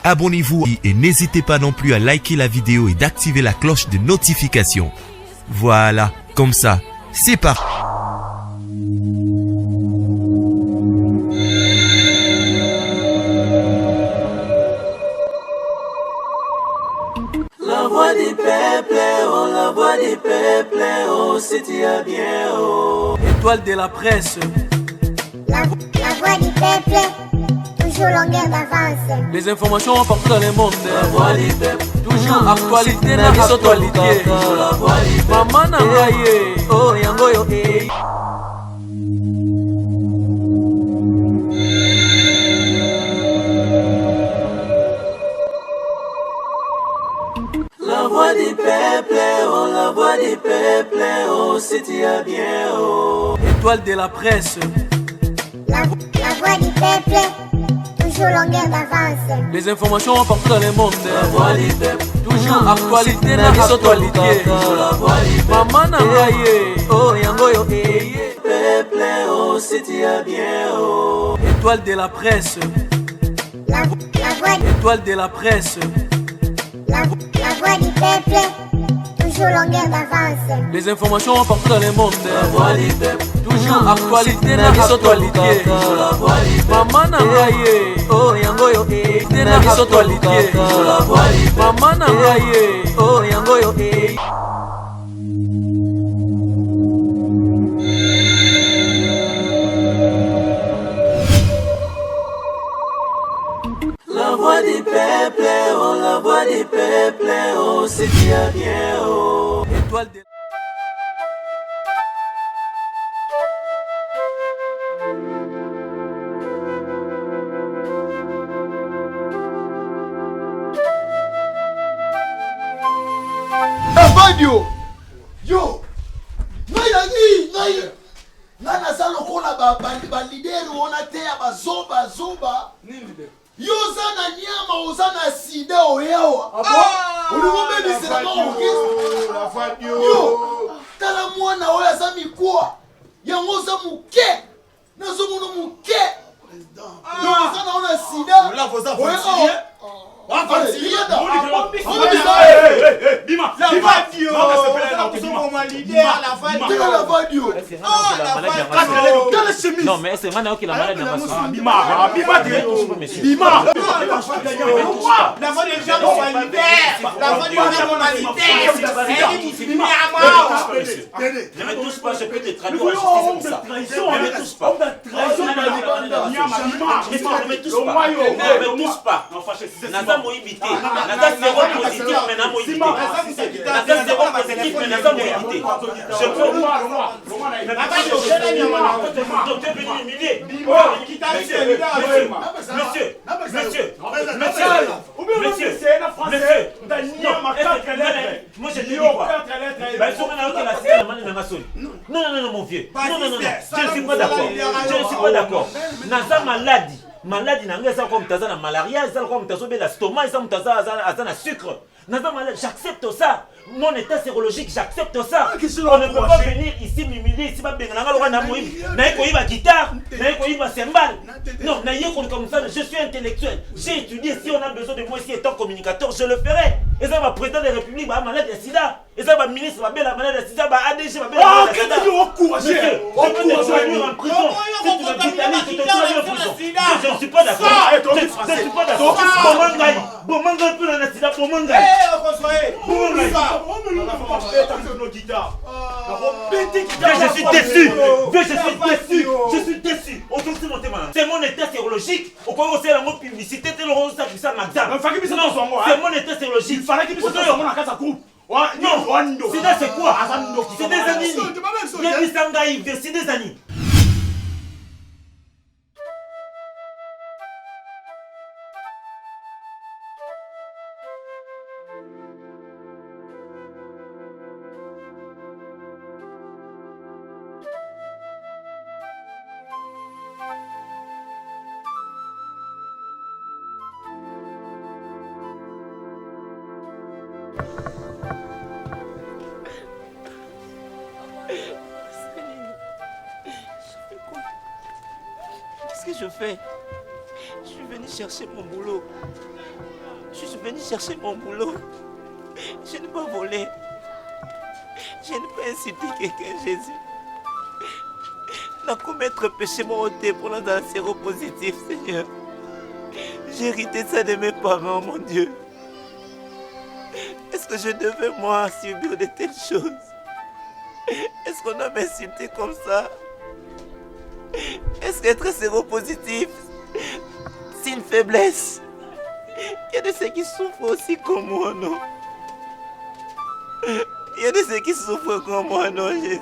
Abonnez-vous et n'hésitez pas non plus à liker la vidéo et d'activer la cloche de notification. Voilà, comme ça, c'est parti. La voix du peuple, oh, la voix du peuple, oh, c'est bien, oh. Étoile de la presse. La voix du peuple, toujours longueur d'avance. Les informations partout dans le monde. La voix du peuple, toujours actualité na actualité. La voix du peuple, maman nangaye, oh yango yo eh. La voix du peuple, oh, la voix du peuple, oh, c'est bien, oh. Étoile de la presse. La voix du peuple, toujours longueur d'avance. Les informations partout dans le monde. La voix du peuple, toujours actualité na actualité. La voix du peuple, maman nangaye, oh yango yo eh. Peuple, oh, c'est bien, oh. Étoile de la presse. La voix Étoile de la presse. La voix du peuple, toujours longueur d'avance. Les informations partout dans le monde. La voix du peuple, toujours actualité na actualité. La voix du peuple, maman nangaye, oh yango yo eh. Na actualité. La voix du peuple, maman nangaye, oh yango yo eh. La voix du peuple, oh, la voix du peuple, oh, c'est bien, oh. Étoile de... Yo, yo, nana za lokola ba leader ona te ya bazoba. Yo zana nyama ozana sida oyewa. Ulingombe bisela ba orchestre. La fadio. Yo, tala mwana oya za mikwa. Yango za muke. Nazo muno muke. Yo zana ona sida. Ola voza fatigué. Non mais c'est maintenant qu'il a malade dans ne me touche pas, je peux te traduire en justice comme ça. Ne me touche pas. Ne me touche pas. Naza moïbité. Naza zéro positif, mais n'a moïbité. Naza zéro positif, mais n'a moïbité. Je peux docteur venu humilier. Moi je te dis quoi? Non, mon vieux. Non. Je ne suis pas d'accord. Naza maladie. Maladie n'a pas comme t'as la malaria, ça comme t'as sauvé l'estomac, ça t'as la sucre. J'accepte ça. Mon état sérologique, j'accepte ça. On ne peut pas venir ici m'humilier, ici pas bien. N'a guitare, n'a cymbale. Non, comme ça, je suis intellectuel. J'ai étudié, si on a besoin de moi ici étant communicateur, je le ferai. Et ça va président de la République, va malade de sida. Et ça va ministre, va la malade de sida, va ADG, va bien la malade de sida. Monsieur, je peux te traduire en prison. Si tu me brutalises, tu te traduis en prison. Je ne suis pas d'accord. Je ne suis pas d'accord. Bomangai plus dans la sida, Bomangai. Je suis déçu. C'est mon état sérologique. On peut aussi la mot publicité, c'est le rose ça puissant Maxam. C'est mon état sérologique. Non, c'est quoi? C'est des amis. Il y a des sangaïs, c'est des amis. Qu'est-ce que je fais? Je suis venu chercher mon boulot. venu chercher mon boulot. Je n'ai pas volé. Je n'ai pas insulté quelqu'un, Jésus. N'a commettre péché mon ôté pour dans un séropositif, Seigneur. J'ai hérité ça de mes parents, mon Dieu. Est-ce que je devais, moi, subir de telles choses? Est-ce qu'on a m'insulté comme ça? Est-ce qu'être séropositif, c'est une faiblesse? Il y a de ceux qui souffrent aussi comme moi, non? Il y a de ceux qui souffrent comme moi, non, Jésus?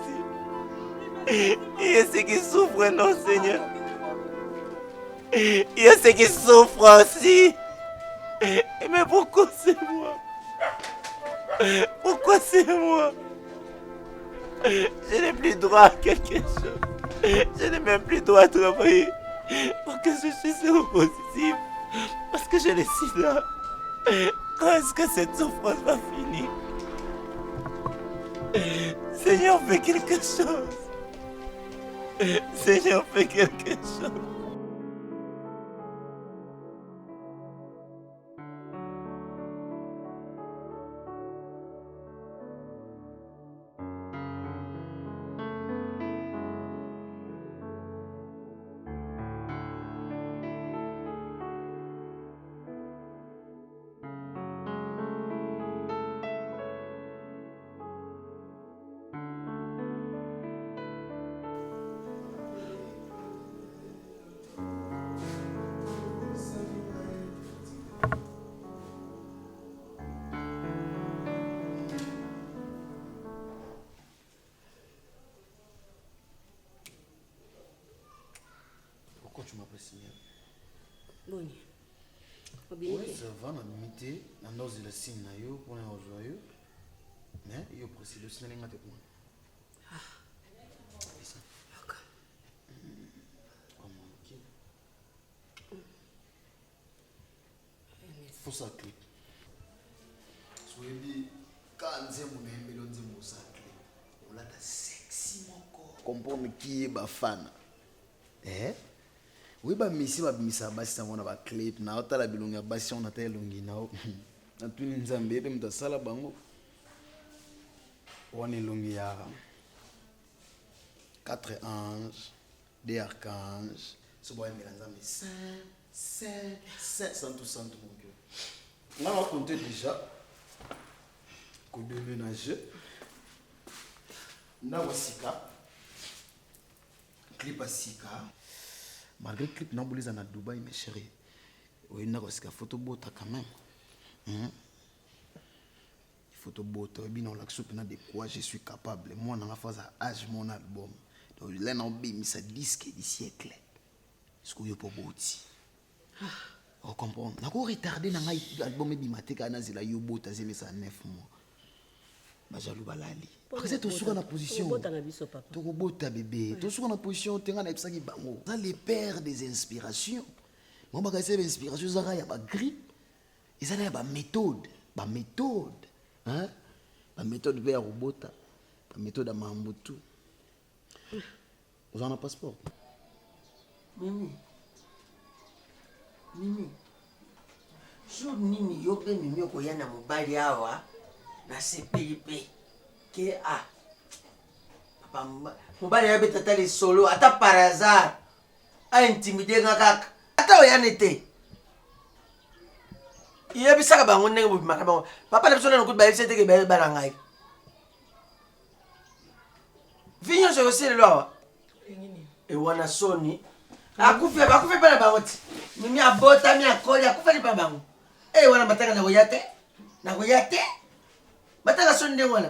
Il y a ceux qui souffrent, non, Seigneur? Il y a ceux qui souffrent aussi. Mais pourquoi c'est moi? Pourquoi c'est moi? Je n'ai plus droit à quelque chose. Je n'ai même plus droit à travailler. Parce que je suis séropositif. Parce que je le suis là. Quand est-ce que cette souffrance va finir? Seigneur, fais quelque chose. Seigneur, fais quelque chose. Tu m'appelles signé. Boni. Oui, ça va, on a limité. On a osé le signe, on a osé. Mais il y a aussi le signe, on a été. Ah. Faut ça clip. Soyez quand on aime le on ça clip. On a ta sexy mon corps. Comprendre qui est ma fan. Eh? Oui, bah, Messi va bimisa basi on a ba clip na otala bilonga basi on a ta elongi na na tuni nzambe de mtasala bango on elongi ya 4 anges, des archanges, ce boy me nzambe saint santo mon Dieu. Là on va compter déjà ko déménager na wasika clip asika. Malgré le clip, nous sommes à Dubaï, mes chéris. Oui, nous avons une photo beau quand même. Photo beau, nous avons de quoi je suis capable. Moi, je suis fait âge mon album. Donc là, nous avons mis ce disque du siècle. Ce que vous avez beau. Vous comprenez? Nous avons retardé l'album de Bimatek, nous avons beau, nous avons mis ça 9 mois. Bajalou balali. Parce que tu es sur la position. Tu es bébé. Tu es sur la position. Tu es sur les pères des inspirations. Moi, je vais inspiration. Il y a des grippe. Il y a des méthodes. Des méthodes. Hein? Des méthodes vers Robota. Des méthodes à Mambutu. Vous avez un passeport? Mimi. Jour nini yo pe mimi ko yana mobali awa. Na CPIP que papa mobali ya beta tali solo ata par hasard a intimider ngaka ata oyanete yebi saka bango ndenge bo bimaka bango papa na biso na kuba yese teke ba ngai vinyo so yose lelo e wana soni akufe pa na bango ti mimi abota mi akoli akufe pa bango e wana matanga na goyate Bataka sonde wana.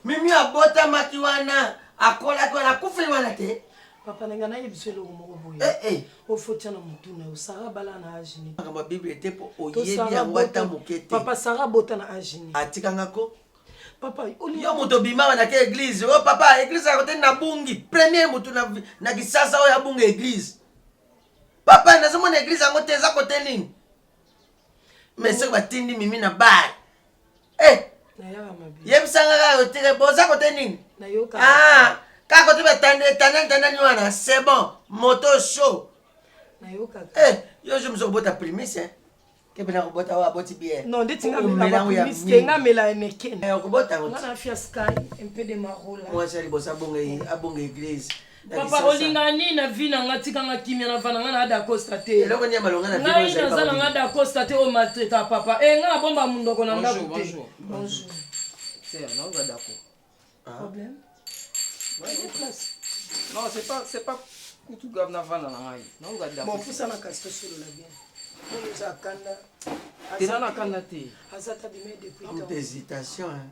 Mimi abota maki wana akola kwa kufa wana te. Papa nangana yebiselo moko boye. O fotiana mutuna o Sara bala na ajini. Kama Bible était pour oyebi ngwata mokete. Papa Sara bota na ajini. Atika ngako. Papa yo moto bima na ke église. Oh papa, église a côté na bungi. Premier moto na kisasa o ya bungi église. Papa na somo na église ngo teza côté nini? Mais c'est batindi mimi na bar. Na ya mabi. Yem sanga ka otire boza côté nini? Na yoka. Ka côté batande wana, c'est bon. Moto show. Na yoka. Yo je me suis bota primice hein. Kebena robota wa boti bien. Non, de tinga mela miskenga mela emeken. Robota ngoti. Ngana fia sky un peu de marola. Moi c'est bossa bonga église. Papa olingani na vina ngatika ngakimia na vana ngana ada constate. Eloko nya malonga na vina. Ngai na zala ngada constate o matreta papa. Nga bomba mundoko na ndako te. Bonjour. C'est non va d'accord. Problème? Non, c'est pas tout grave na vana na ngai. Non va d'accord. Bon, fusa na kasto solo la bien. On nous a kanda. Tena na kanda te. Azata bime depuis temps. Hésitation hein.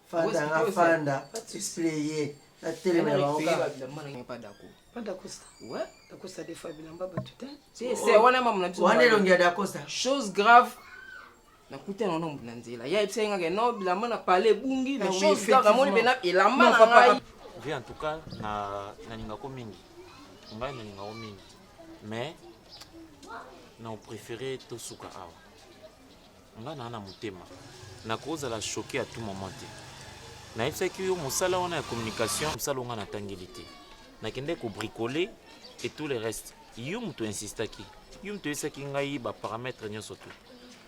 Fanda explayer. La télé mais pas d'accord. Pas d'Acosta. Ouais, d'Acosta des fois bilamba batuta. C'est on a maman na. On est longueur d'Acosta. Chose grave. Na kuta na nombo na nzela. Ya ipsenga ke no bilamba na parler bungi, mais chose grave na moni bena elamba na ngai. Vi en tout cas na ninga ko mingi. Ngai na ninga ko mingi. Mais na préféré to suka awa. Ngai na mutema. Na koza la choquer à tout moment. Na ifsaki yo musala wana ya communication musala nga na tangilité na kende ko bricoler et tout le reste yo muto insistaki yo muto esaki ngai ba paramètres nyonso tout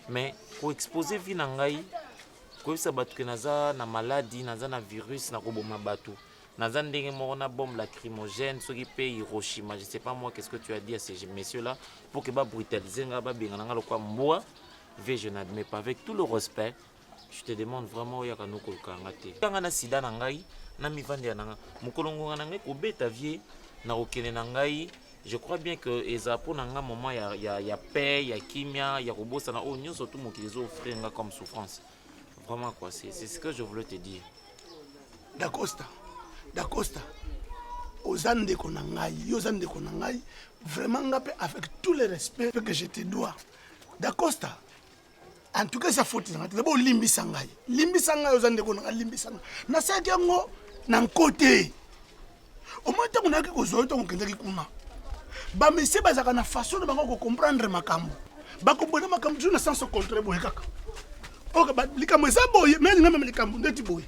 mais ko exposer vie na ngai ko bisa batu ke naza na maladie naza na virus na ko boma batu naza ndenge moko na bombe lacrymogène soki pe Hiroshima je sais pas moi qu'est-ce que tu as dit à ces messieurs là pour que ba brutaliser nga ba benga nga lokwa moi je n'admets pas avec tout le respect. Je te demande vraiment où yaka noko kangate. Kanga na sida na ngai na mivandi ya nanga. Mukolongo na ngai ko beta vie na okene na ngai. Je crois bien que ezapo na nga moment ya paix, ya kimia, ya kobosa na onyo surtout mokilizo offrir nga comme souffrance. Vraiment quoi, c'est ce que je voulais te dire. D'Acosta. Ozande konangai, yozande konangai, vraiment ngape avec tout le respect que je te dois. D'Acosta. En tout cas, ça faut dire. D'abord, limbisangai. Limbisangai, aux andeko na limbisangai. Na sa yango na côté. Au moins, tant qu'on a quelque chose, tant qu'on a quelque chose. Ba monsieur bazaka na façon de bango comprendre makambo. Ba comprendre makambo tu na sens contraire boye kaka. Ok, ba likambo eza boye, mais nga même likambo ndeti boye.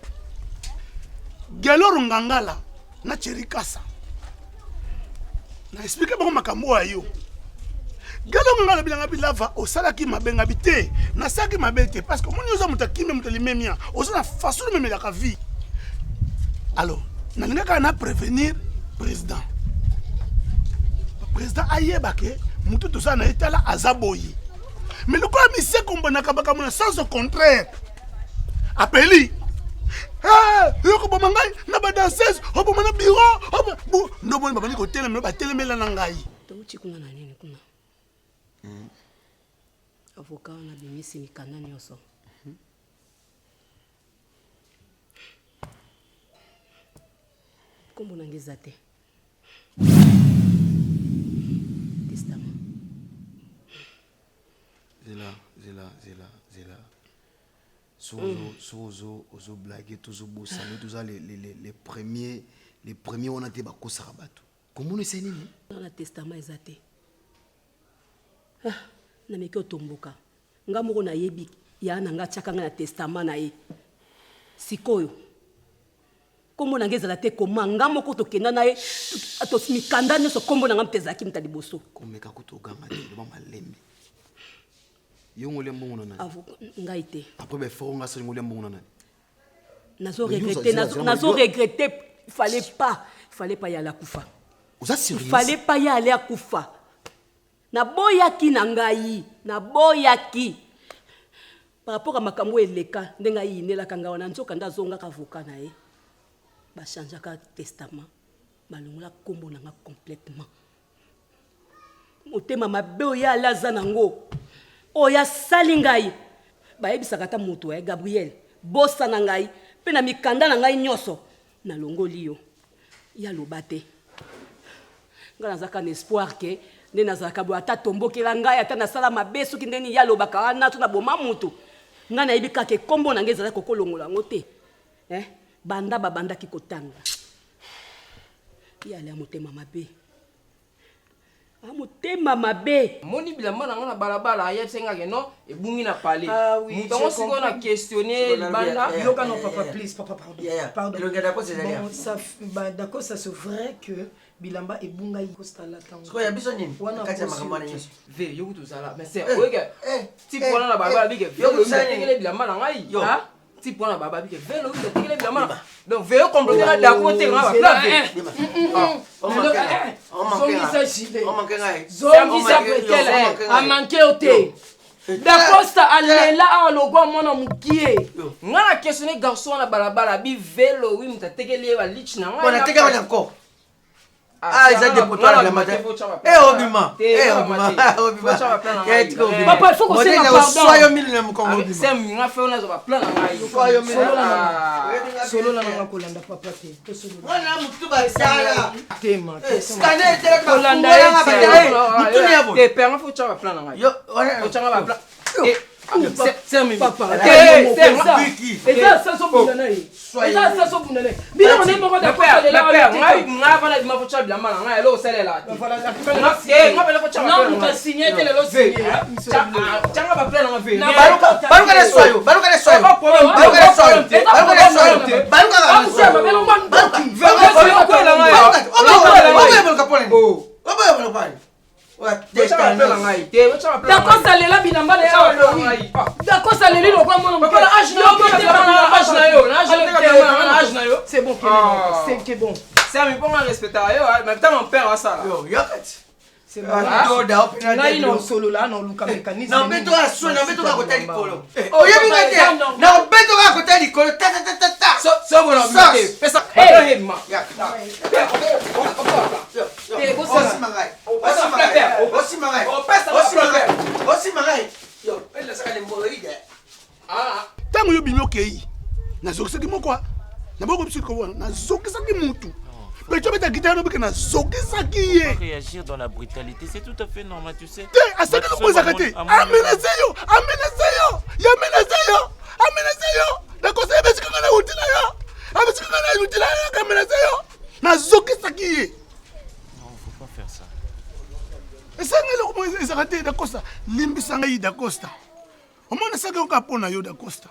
Galoro ngangala na cherikasa. Na expliquer bango makambo ayo. Galo ngala bilanga bilava osalaki mabenga bité na saki mabete parce que moni oza mutakime mutelimemia oza façon de memela ka vie. Alors, na linga na prévenir président. Président ayeba ke mutu to ça na etala azaboyi. Mais le quoi mise kombona kabaka mona sans au contraire. Appeli. Yoko bomangai na ba danseuse, obo mana bureau, ndo boni babani ko tele ba telemela na ngai. To chikunga na nini kuna? Avocat na bimisi mikanda nyonso. Kombo na ngeza te. Testament. Zela. Sozo blaguer, toujours bossaner, tout ça les premiers on a été bako sarabatu. Comment on sait nini? Dans le testament ezate. Na meke otomboka nga moko na yebi ya na nga chaka nga na testament na ye sikoyo kombo na ngeza la te koma nga moko to kenda na ye to mikanda nyoso kombo na nga mpezaki mta liboso komeka kuto ganga te ba malembe yo ngole mbongo na avo nga ite après be fo nga so ngole mbongo na nazo regretter il fallait pas y aller à kufa Vous êtes sérieux? Il fallait pas y aller à kufa. Na boyaki na ngai, na boyaki. Par rapport à makambo eleka, ndenga yinela kanga wana nzoka ndazonga ka avocat na ye. Ba changer ka testament. Ba longola kombo na nga complètement. Motema mabe oya laza nango. Oya salingai. Ba yebisaka ta mutu ya Gabriel. Bossa na ngai, pe na mikanda na ngai nyoso. Na longoli yo. Ya lobate. Ngana zaka espoir ke ne nazaka bo ata tombokela ngai ata na sala mabe soki ndeni ya lobaka wana to na boma mutu. Ngana yebika ke kombo na ngai zala kokolongola ngote. Banda babanda ki kotanga. Ya le motema mabe. Motema mabe. Moni bilamba na ngana balabala ya tsenga ke no ebungi na parler. Ah oui. Mutango siko na questionner banda. Yoka non papa please papa pardon. Pardon. Le gars d'accord c'est bon, ça d'accord ça c'est vrai que bilamba ebunga ikostala tango Sikoya biso nini? wana Kati ya makambo na nyonso. ve yoku tozala mais c'est oke type wana na baba bike yoku tekele bilamba na ngai ha type wana baba bike ve lo tekele bilamba donc ve compléter na dako te na ba zongisa chile zongisa bretele a manqué au thé dakosta alela awa logwa mwana mokie nga na questionne garçon na balabala bi velo wi muta tekele ye balich na ngai On a teke wana encore. Ah, ils ont des poteaux à la matin. Eh, Obima. Eh, Obima. Papa, il faut qu'on se la pardon. Soyons mille na Congo. C'est minga fait on a ba plan na ngai. Soyons mille. Solo na nga kolanda papa te. Wana mutu ba sala. Tema. Scanner te ba kolanda mutu ni abo. Te père faut chava plan na ngai. Yo, faut chava ba plan. C'est mi papa. Et ça so bundana yi. Et ça so bundana. Bila on est moko da père. La père, nga bana di ma faut chava bilamba na ngai lo sele la. Nga bana faut chava. Non, tu signé te le lo signé. Changa ba plan na ngai. Baruka de soyo. Baruka de soyo. Baruka de soyo. Baruka de soyo. Baruka de soyo. Baruka. D'accord, ça l'est là, binamba les d'accord, ça l'est là, le quoi, mon c'est bon, c'est bon. C'est un peu respecter, mais tant mon père a ça. C'est bon. Là, il est solo là, non, le mécanisme. Non, mais toi, mais toi, à côté du colo. Oh, il y a non, mais toi, à côté du colo. Ça, bon, fais ça. Hey, ma. Tango yo bimyo kei. Nazokisaki moko. Naboko bisiko wana. Nazokisaki mutu. Mais tu as guitare no bikena zokisaki ye. Réagir dans la brutalité, c'est tout à fait normal, tu sais. Asaka ko zakate. Amenace yo. Ya menace yo. Amenace yo. D'accord, c'est parce que on a outil là yo. Parce que on a outil là yo ka menace yo. Nazokisaki ye. Non, faut pas faire ça. Et ça ngelo ko ezakate dakosta. Limbisanga yi dakosta. Omona saka ko kapona yo dakosta.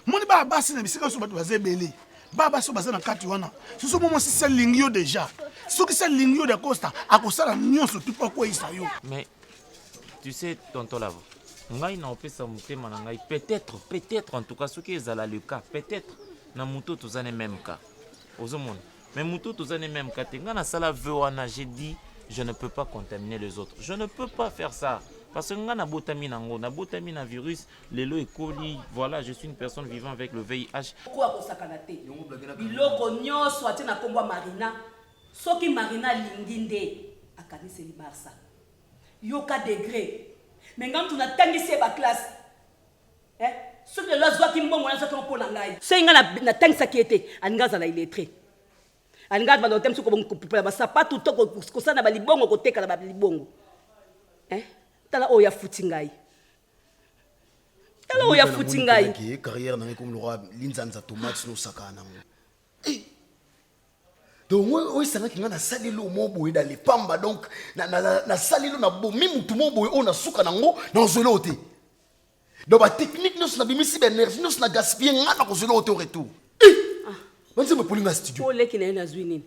Moni ba basi na bisika so batu bazebele. Baba so bazana kati wana. Soso momo si ça lingio déjà. Soki ça lingio dakosta akosala nyonso tout pas quoi isa yo. Mais tu sais tonton Lavo. Ngai na opesa mutema na ngai peut-être en tout cas ce qui est le cas peut-être na muto tozane même cas. Ozomona. Mais muto tozane même cas tenga na sala veu wana j'ai dit je ne peux pas contaminer les autres. Je ne peux pas faire ça. Parce que nga na botami nango, na botami na virus, lelo e coli, voilà, je suis une personne vivant avec le VIH. Quoi ko sakana te. Biloko nyonso ati na kombo Marina. Soki Marina linginde akanise li Barça. Yoka degré. Mais ngam tu na tangise ba classe. Soki le lozwa ki mbongo na soki on na ngai. So nga na tangisa kiete, angaza la illettré. Angaza ba lotem soko bon couper ba sapato to ko sana ba libongo ko teka ba libongo. Tala oya futingai. Tala oya futingai. Qui carrière dans comme le roi Linzanza Tomate no sakana. Donc oui ça qui na salilo mobo dans les pamba donc na salilo na bomi mutu mobo on na suka nango na zolote. Donc ba technique nous na bimisi ba énergie nous na gaspiller ngana ko zolote au retour. Bonse me polinga studio. O leki na ina zwinini.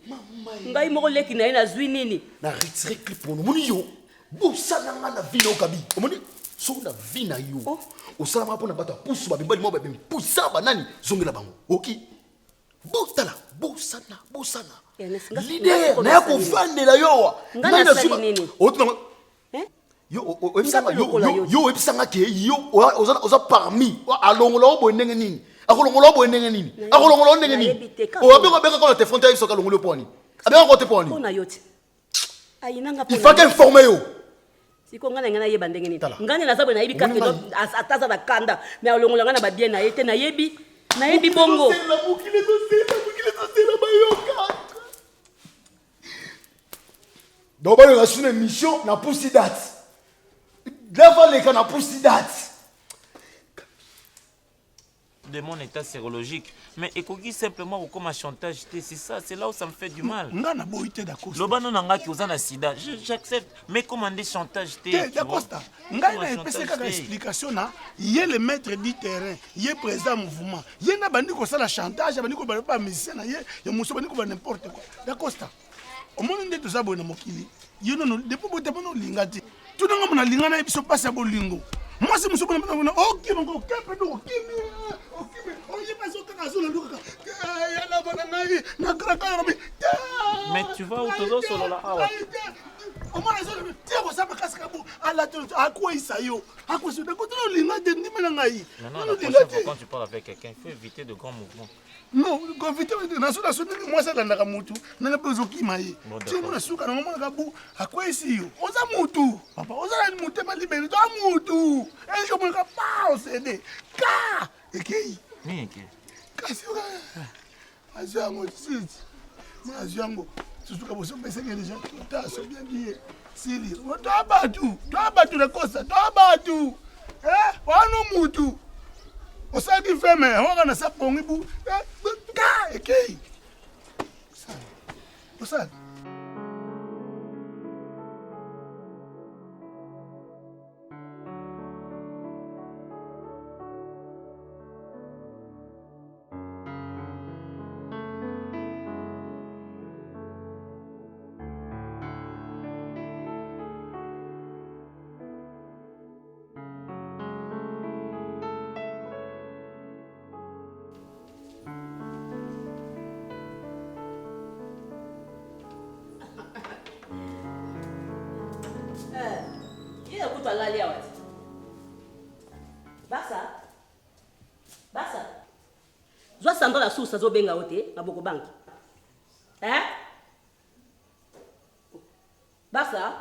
Ngai mo leki na ina zwinini. Na retire clip on moni yo. Bosana na vino kabi. Omoni so na vina yo. Osala mapo na bato pusu ba bimbali mo ba pusa ba nani zongela bango. OK. Botala, bosana. Leader na ko fandela yo. Ngana sali nini? Otuna yo ebisanga ke yo oza parmi alongola obo ndenge nini? Akolongola obo ndenge nini? Akolongola ndenge nini? O abeko beka ko te frontière so kalongola poni. Abeko ko te poni. Pona yoti. Il faut informer yo. Siko ngana ngana yeba ndenge nini. Ngani na sabu na yebi kake do ataza na kanda. Me alongola ngana ba bien na yete na yebi bongo. La boucle la bayoka. Donc on a une mission na pousi date. Devant les na pousi date. De mon état sérologique. Mais ekoki simplement comme un chantage, c'est ça, c'est là où ça me fait du mal. Ngana boité d'accord. Lobano nanga ki ozana sida, j'accepte, mais comment des chantages té. D'accord. Ngana epese kaka explication na, yé le maître du terrain, yé président mouvement. Yé na bandi ko sala chantage, bandi ko ba musicien na yé, ya muso bandi ko ba n'importe quoi. D'accord. omoni nde toza boye na mokili yo nono depuis bote mona olinga te tunanga mona linga na yebiso pasi ya bolingo mwasi mosu bona okima ngo kepe do okimi oye paso kaka zula luka ya la bana ngai na kraka na mi mais tu vas où tozo solo la awa omona zo te ko sapa kasika bo ala to akwa isayo akwa so de ko to linga de ndima na ngai maintenant la prochaine fois quand tu parles avec quelqu'un il faut éviter de grands mouvements. Non, convite na so moi ça na mutu na bezo kimaye ti mona suka na mona kabu akwa isiyo oza mutu papa oza na mutu ma libere to mutu e jo mona pa o cede ka ekei ni ke kasi oka ajango sit ma ajango suka bo so pesa ngene ja ta so bien bien sili to abatu na kosa to abatu wano mutu osaki feme wanga na sapongi bu ka ekei osaki Alalia wati. Basa. Zwa sando la susa zo benga wote na boko banki. Basa.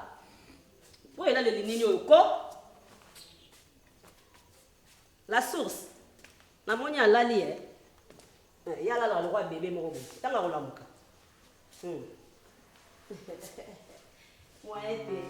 Wo ela le nini ko? La source. Na moni alali yala la roi bébé mo bo. Tanga ko lamuka. Moi été.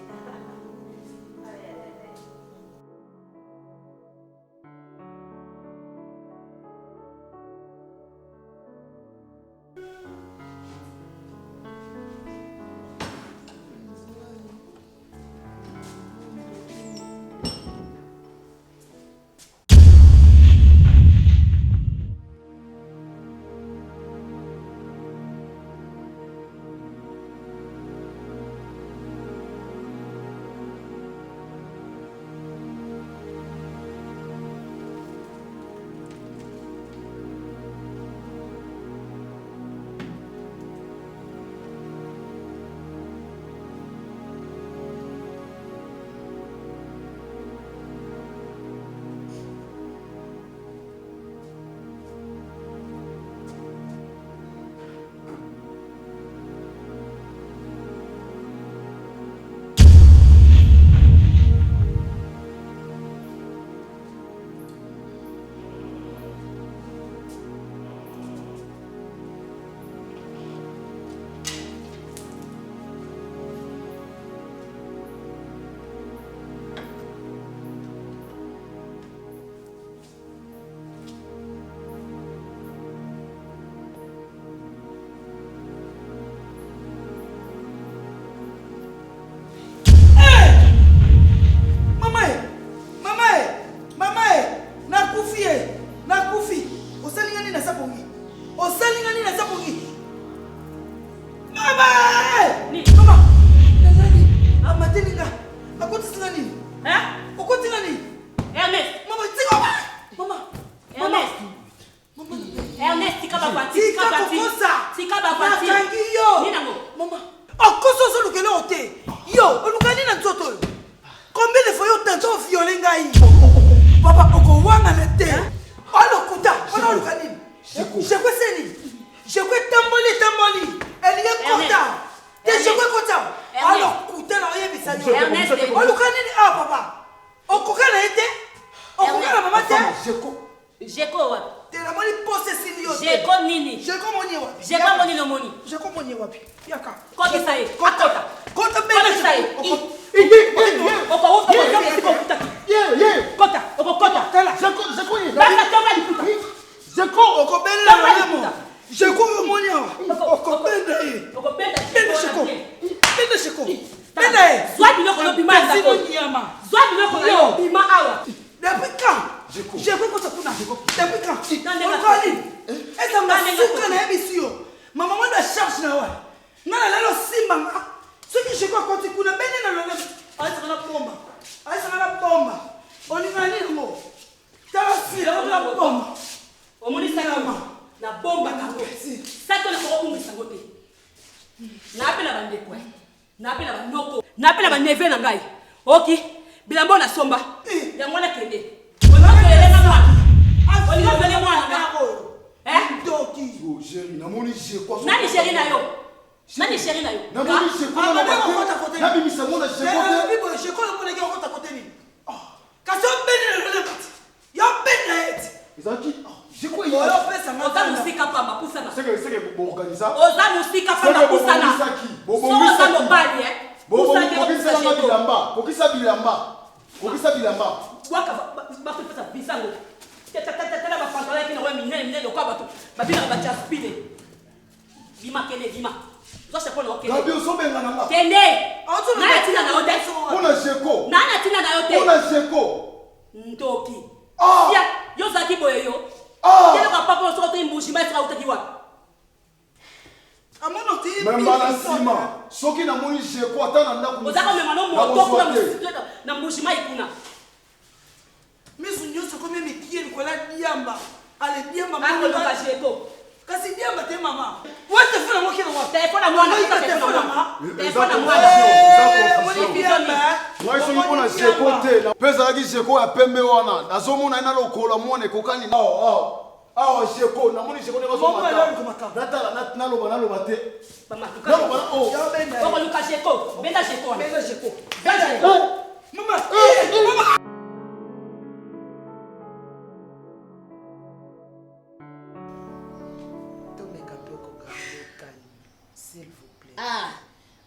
ngana lelo simbanga soki je kwa koti kuna bene na lelo aisa na bomba olinga nini ngo tala sila na bomba omoni sakama na bomba kango sato na ko kungi sangote na apela bande kwa na apela banoko na apela baneve na ngai oki bilambo na somba ya mwana kende onakelele mwana olinga mwana ngako doki chéri namoni je kwa nani chéri na yo nani chéri na yo namoni je kwa na bimisa mona je kwa bibo je kwa mona ngako kota kote ni kaso bene le bati ya bene et ezaki je kwa yo pesa oza musika pamba pusana seke bo organisa oza musika pamba pusana so oza mobali kokisa bilamba waka bakupesa bisango tala bapantalon yaki na we minene lokola bato babingaka bajaspile bimakele bima zosepo na okende gabi ozobenga na nga kende nana tina na yo te mpona jeko nana tina na yo te mpona jeko ntoki ya yo ozalaki boye yo keloko papa osoko te mbushima esika utaki wapi memba na nsima soki namoni jeko ata na ndako ozaka omema no motoko na mbushima ikuna misu nyonso komi mikie likola diamba ale diamba akoloka jeko kasi diamba te mama wa telefone yango kina wa telefone mwana telefone mwana moi soki mpona jeko te mpe ezalaki jeko ya pembe wana nazomona ye na lokola mwana ekokani awa jeko namoni jeko nde bazomata naloba te okoluka jeko benda jeko mama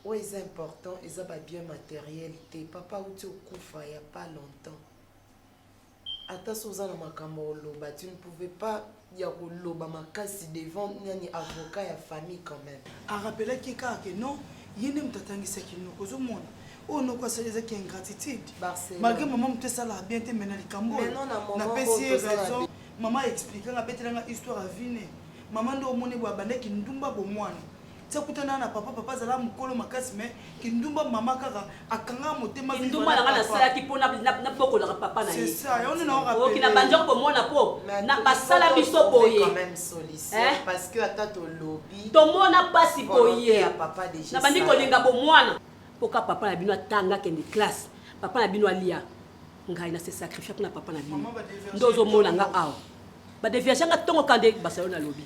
Oui, c'est important, ils ont bien matériel. Papa, où tu as il n'y a pas longtemps. Attention, tu ne pouvais pas y avoir devant un avocat et la famille quand même. A rappeler que non, il y a un tatangisa qui nous cause au monde. Oh, non, quoi, c'est des ingratitude. Malgré maman, tu sais, la bien te mener les cambons. Mais non, maman, raison. Maman explique, on a bêté l'histoire à viner. Maman, do moni bo abane ki ndumba bo mwana. Tsa kutana na papa zala mukolo makasi me ki ndumba mama kaka akanga motema vi. Ndumba na ngana sala ki pona na boko la papa na ye. C'est ça, on na rappeler. O ki na banjoko bo mwana po. Na basala biso boye. Quand même solliciter parce que ata to lobby. To mona pasi boye. Papa déjà. Na bandi ko linga bo mwana. Poka papa na bino tanga kende classe. Papa na bino alia. Ngai na se sacrifier pour na papa na bino. Ndozo mona nga awa. Ba deviation nga tongo kande basalo na lobby.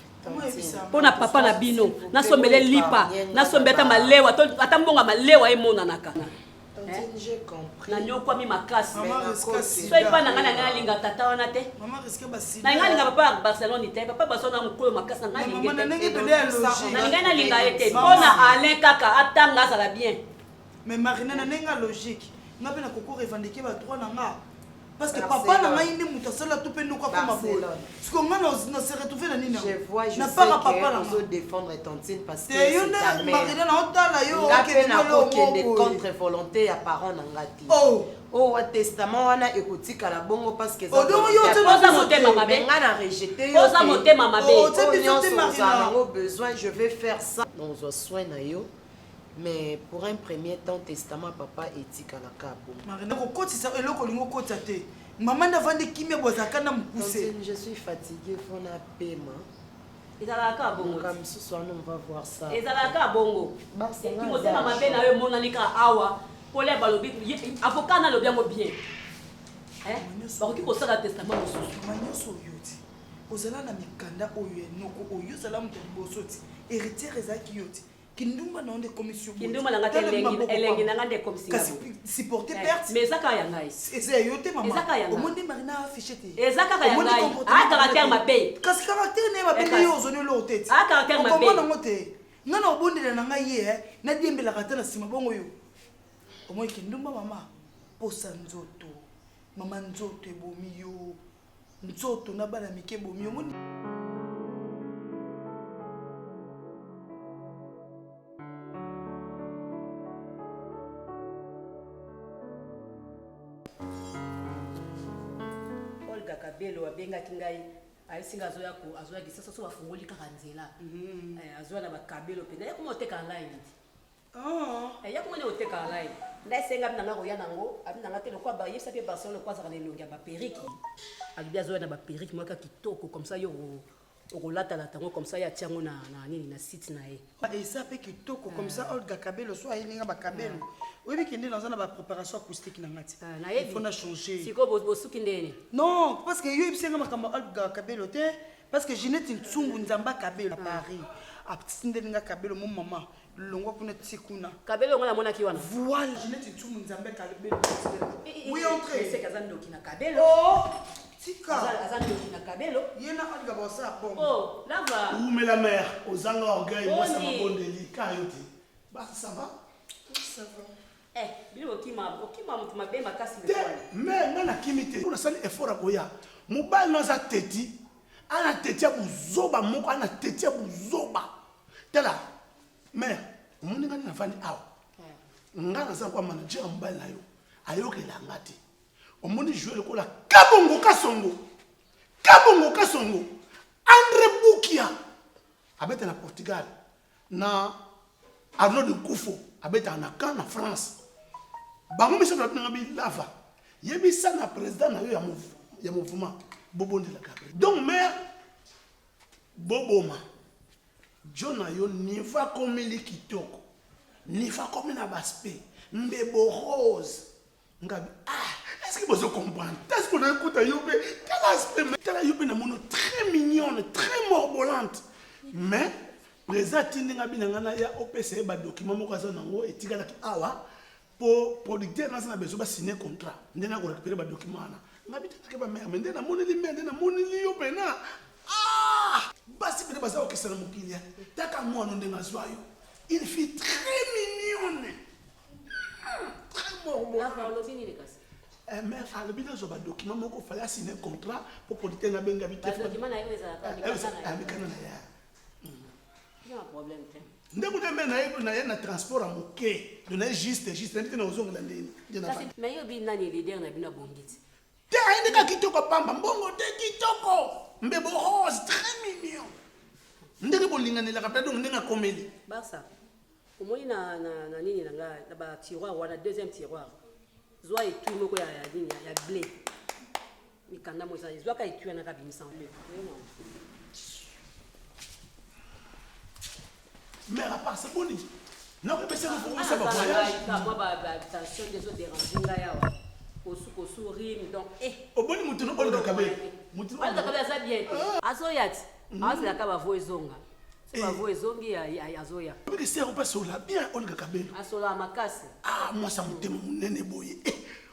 Pona papa na bino na sombele lipa na sombeta malewa ata mbonga malewa e mona naka. J'ai compris. Na nyoko mi makasi. So ipa na ngana ngana linga tata wana te. Maman risque basi. Na ngana linga papa Barcelone te. Papa Barcelone mukolo makasi na ngana linga. Maman nenge bede logique. Na ngana linga ete. Pona Alain kaka atanga ça va bien. Mais Marina na nenga logique. Ngape na koko revendiquer ba droit na nga. Parce que papa n'a pas été moutasala tout peine quoi comme Barcelone. Parce qu'on a se retrouvé dans nina. Je vois, je sais que vous défendre Tantine parce que c'est ta mère. Contre volonté à parents n'angati. Oh, au testament on a écouté à la bongo parce que ça. On a rejeté. Posa moté mama bé. Oh, besoin, je vais faire ça. On doit soigner yo. Mais pour un premier temps, testament, papa éthique à la cabo. Marina, maman n'a vendu qui me je suis fatiguée, faut un paiement. Et à la cabo. Comme ce soir, on va voir ça. Et à la cabo. Si vous avez ma peine à eux, mon anika awa, pour les balobi, avocat n'a le bien au bien. Hein? Parce que ça, le testament, ozala na mikanda oyo noko oyo zala mutu bosoti héritier ezaki yoti kindumba na onde commission kindumba na ngate elengi na ngate commission kasi supporter perte mais ezaka ya ngai c'est yote mama ezaka ya ngai omonde marina affiché te ezaka ya ngai a caractère mabe kasi caractère ne mabe yo ozoni lo tete a caractère mabe komona ngote ngana obondela na ngai ye na diembela kata na sima bongo yo omoyi kindumba mama posa nzoto mama nzoto ebomi yo nzoto na bana mike bomi omoni Olga Kabelo abengaki ngai ayisinga azoyaki sasa so bafungoli kaka nzela azoya na bakabelo mpe naye kuma oteka line ya kumone oteka line ndayisenga abi nanga koya nango abi nanga te lokwa bayebisa mpe barcelone lokwa azaka na elongi ya baperiki alibi azoya na baperiki moyaka kitoko comme ça yo okolatalata yango comme ça ye atia yango na nini na site na ye eza mpe kitoko comme ça olga kabelo so ayelinga bakabelo oyebi kende naza na bapréparation acoustique na nga ti il faut na changer siko bosuki ndeni non parce que yo yebisenga makambo olga kabelo te parce que Ginette Ntsumbu nzamba kabelo à Paris atindelinga kabelo mon maman longwa kuna tikuna kabelo ngona mona ki wana voilà Ginette Ntsumbu nzamba kabelo oui entrer c'est kazando kina kabelo tika azando kina kabelo yena olga bossa bon oh lava où met la mère aux angles orgueil moi ça m'a bon délit kayote bah ça va bilo okima mutu mabe makasi mais ngana kimite on a sali effort à koya mobile nous a teti ana teti buzoba moko ana teti buzoba tela mais omoni ngani na fani awa ngana za kwa manager mobile na yo ayokela ngati omoni jouer le kola kabongo kasongo André Bukia abeta na Portugal na Arnaud de Koufo abeta na Caen na France bango miso na bi lava yebi sana président na yo ya mouvement bobondi la kabé donc mère boboma John yo niva comme likitoko niva comme na baspe mbebo rose ngabi est-ce que vous comprenez est-ce qu'on écoute yobe quel aspect mais yobe na mono très mignonne très morbolante mais président tindinga binanga ya OPC ba document moko za nango etikala ki awa pour producteur na besoin ba signer contrat ndena ko récupérer ba document na ngabi teke ba mère ndena moneli ndena moneli yobe na basi pene baza okesana mokilia taka mwana ndenga zwayo une fille très mignonne très morbolante mère alobi nazo ba document moko fallait signer contrat pour producteur na benga bi te document na yo ezala mikana na ya problème te ndeko na ye na transport amoke dona juste ndite na ozonga na ndeni mais yo bi nani leader na bino bongiti te ayendeka kitoko pamba mbongo te kitoko mbebo rose très mignon ndenge bolinganelaka mpe donc ndenge akomeli basa omoni na nini na nga na ba tiroir wana deuxième tiroir zwa etui moko ya nini ya blé mikanda mo ezali zwaka etui wana kabimisa mais à part ça boni non mais c'est pour ça va voyage moi ba attention des autres déranger nga yawa kosu rime donc oboni mutu no bolga kabe mutu no bolga kabe za bien azoyati azela ka bavo ezonga bavo ezongi azoya parce que c'est on passe là bien olga kabe asola makasi moi ça mutema munene boye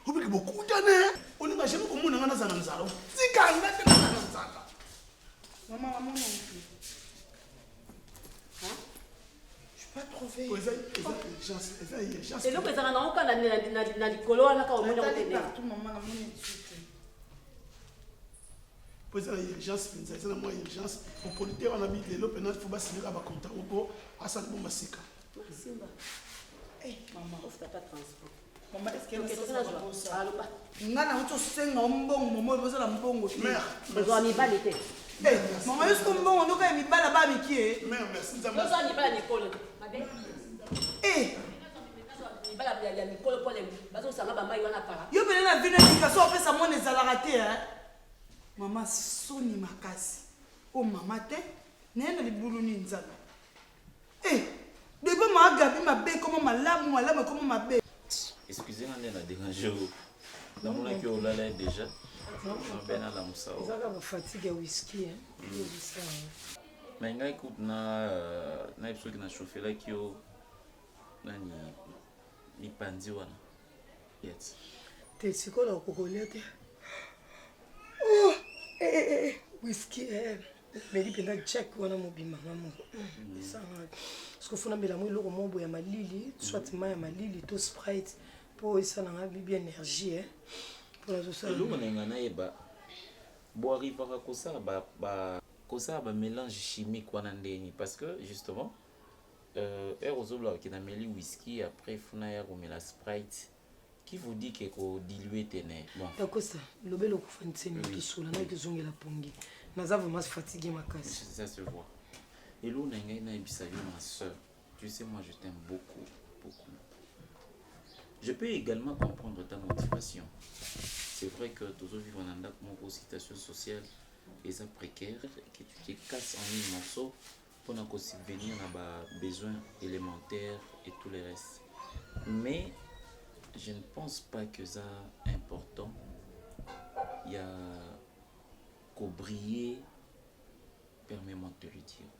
obiki bokutane olinga jamais komuna ngana za nzalo zikanga te na nzalo maman pas trouvé. Et donc ils en ont quand na likolo wana ka omona otende. Partout maman na moni tsute. Pois a urgence pensa, c'est moi urgence. Pour politique on habite le penal faut signer ba contrat pour asa bomba sika. Simba. Maman, offre pas transport. Maman est-ce qu'elle est ça? Ngana uto senga mbongo momo bozala mbongo. Mère, besoin mi balite. Maman est-ce que mbongo ndoka mi bala ba miki Mère, merci ça. Besoin mi bala Nicole. Bala ya Nicole pour les bazo sanga ba mai wana para. Yo bele na vino éducation opesa mona ezalaka te Maman soni makasi. O mama te nena libulu ni nzala. Depuis ma gabi ma be comment malamu comment ma be. Excusez-moi de la déranger. Dans mon accueil au lala déjà. On ben à la moussa. Ça va fatiguer whisky mais ngai écoute na episode na chauffer là qui au nani ni pandi wana. Yes. Te sikola kokolia te. Whisky mais il penda check wana mobima mama. Ça parce que funa mbela mo loko mombo ya malili, soit ma ya malili to Sprite pour ça na bien énergie pour la social. Le monenga na eba bo arriva ko ça ba mélange chimique wana ndeni parce que justement ozobla ki na meli whisky après funa ya komela Sprite qui vous dit que ko diluer tener. D'accord ça, lobelo ko fantseni to sola na ki zongela pongi. naza vraiment fatigué ma casse. Ça se voit. Et l'eau n'a ma soeur. Tu sais, moi je t'aime beaucoup, beaucoup. Je peux également comprendre ta motivation. C'est vrai que tous vivent dans une situation sociale et ça précaire, que tu te casses en mille morceaux pour subvenir à nos besoins élémentaires et tout le reste. Mais je ne pense pas que ça est important. Il y a qu'au briller, permets-moi de te le dire,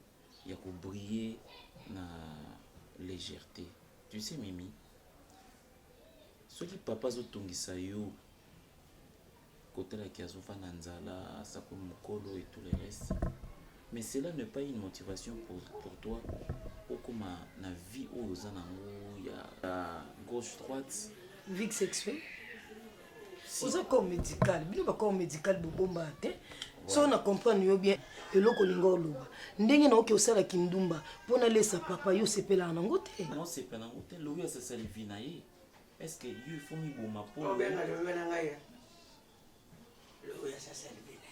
il y a qu'au briller dans la légèreté. Tu sais, Mimi, ce qui papa zotongisa yo côté la kiazofa nanzala sako mukolo et tout le reste, mais cela n'est pas une motivation pour toi au comme na vie aux anango ya gauche droite vie sexuelle aux corps médical bien pas corps médical bobomba te so na comprendre yo bien eloko lingo loba ndenge na oke osala kindumba pona lesa papa yo sepela nango te non sepela nango te lo yo sa sali vina ye. Est-ce que il faut mi boma pour le ben na ngai lo ya sa sali vina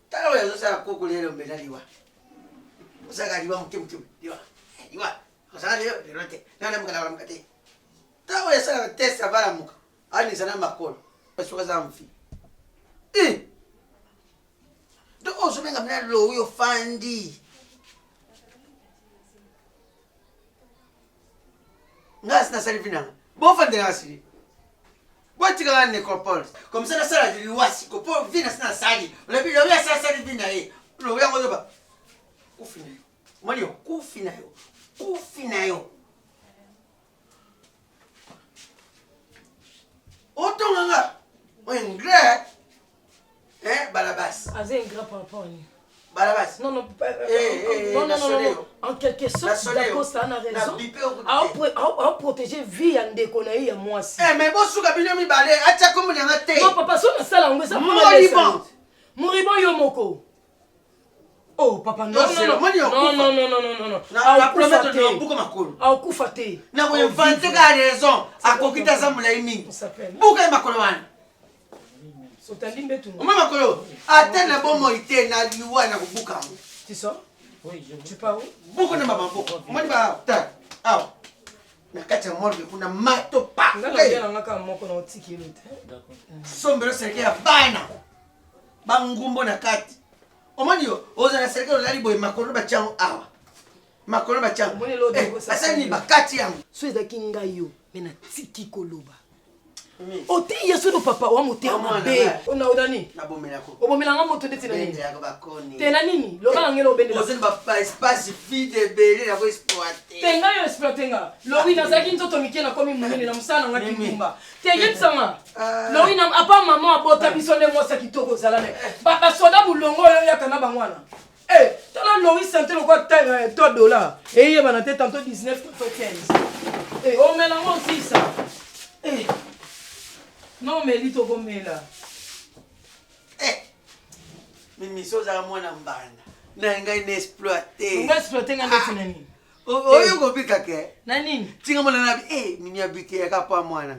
talo ya sa ko ko lelo mbela liwa usaka liwa mkimkim liwa usaka lelo derote na mkala mkate talo ya sa test abala muka ani sana makolo pasuka za mfi do ozo benga mna lo yo fandi ngas na salivina bo fandi ngasiri botika la necropole comme ça na sala de luasi ko po vina sana sali le bi lo ya sa salivina lo ya ngozo ba kufina yo mali yo kufina yo otonga ingrat balabas azé ingrat par rapport ni balabas non en quelque sorte d'accord ça a raison à protéger vie en déconner ya moi si mais bo suka bino mi balé acha comme nyanga te non papa so na sala ngwe ça moribon yo moko oh papa non la promettre de beaucoup makolo a okufate na ko inventer ka raison akokita za mulai mingi buka makolo wana sotandi mbetu o mama makolo atena bomo ite na liwa na kubuka tu sors oui tu pars où buko na mama buko moni ba ta aw na kacha morgue kuna mato pa ngala ngaka moko na otiki lote d'accord sombero serikali bana bangumbo na kati omani yo oza na serikali lali boy makolo ba chango awa makolo ba chango moni lo de asa ni bakati yango so ezaki ngai yo mena tiki koloba oti yesu no papa wa motema mabe ona odani na bomelako obomelanga moto ndeti na nini ya bakoni tena nini loba ngelo obendela ozen ba espace vide belé na ko exploiter tenga yo exploitenga lowi na zaki nzoto mike na komi munene na musana ngaki kumba tege tsama lowi na apa mama abota biso nde mosa kitoko zalane ba soda bulongo yo yakana bangwana tala lowi santé lo kwa ta $3 ye bana te tantôt 19 tantôt 15 on mélange aussi ça non mais lito komela mimi soza mwana mbanda na ngai na exploiter ngati nani oyo ngobika ke na nini tinga mwana na mimi abike yakapa mwana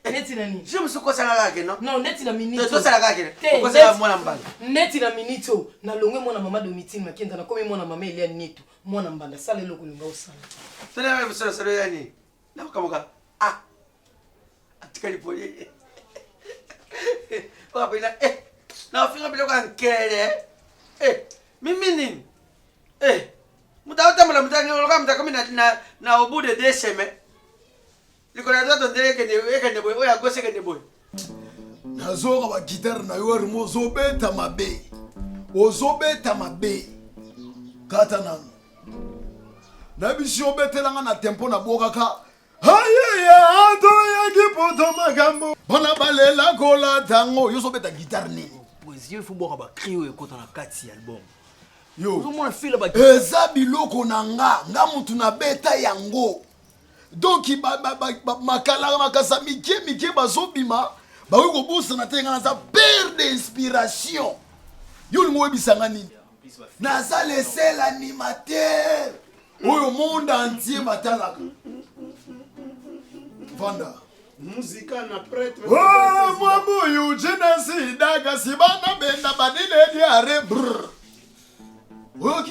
neti nani je me soko sala kake no neti na minito to sala kake ko sala mwana mbanda neti na minito na longwe mwana mama domitine makenda na komi mwana mama Elia Nito mwana mbanda sala eloko linga osala tena wewe sala yani na kama atikali pole wapina na finga bilo kan kele mimi nini mutawata mutaka na obude deseme likona toto ndeke boy oya gose ke boy nazoka ba guitare na yo rimo ozobeta mabe kata nanu na bisi obetelanga na tempo na bokaka hayaya ato ya kipoto makambo bona balela kola tango yo sobeta guitare nini poésie faut boka ba crio ekota na kati album yo ozomona file ba eza biloko na nga mutu na beta yango donc makala makasa mike bazobima bawi kobosana te nga naza père d'inspiration yo lingo oyebisanga nini naza le seul animateur oyo monde entier batalaka vanda Musique na prêtre. Oh, Mwabuyu, Genesi, Daga, Sibana, Benda, Badile, Diare, brrr. Ok.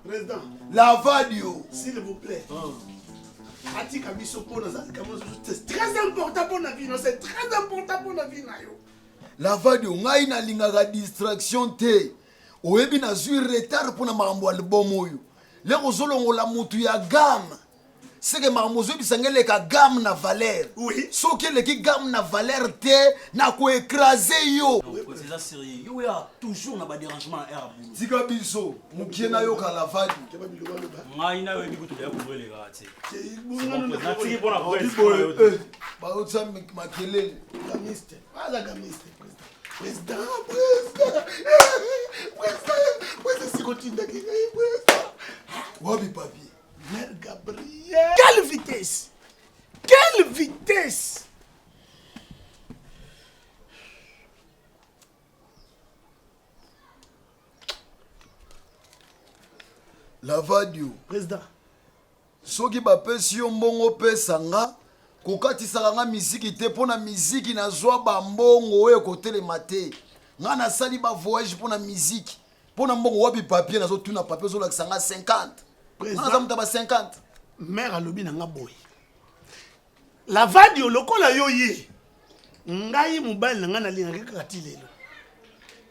Président. Lavadio. S'il vous plaît. Atika biso pour nous, c'est très important pour la vie, c'est très important pour la vie. Lavadio, ngai na lingaka distraction te. Oyebi na zui retard pour na makambo album oyo. Leko zolongola mutu ya gamme. C'est que mademoiselle bisangele ka gamme na valeur. Oui. So que le ki gamme na valeur te na ko écraser yo. C'est ça sérieux. Yo ya toujours na ba dérangement air boulot. Tika biso, mukie na yo ka lavadi. Ngai na yo bi kutu ya ko le ga te. C'est na tiki bona ko ba otsa makelele. Gamiste. Pas la gamiste. Président, c'est continue qui Wabi papier. Mère Gabriel. Quelle vitesse! Quelle vitesse! Lavadio. Président. Soki bapesi yo mbongo pesa nga kokatisaka nga miziki te mpo na miziki nazwa bambongo oyo ekotelema te nga nasali bavoyage mpo na miziki mpo na mbongo wapi papier nazotuna papier ozolakisa nga 50 naza muta ba 50 mare alobi na nga boye Lavadio lokola yo ye ngai mobali na nga nalingaki kaka ti lelo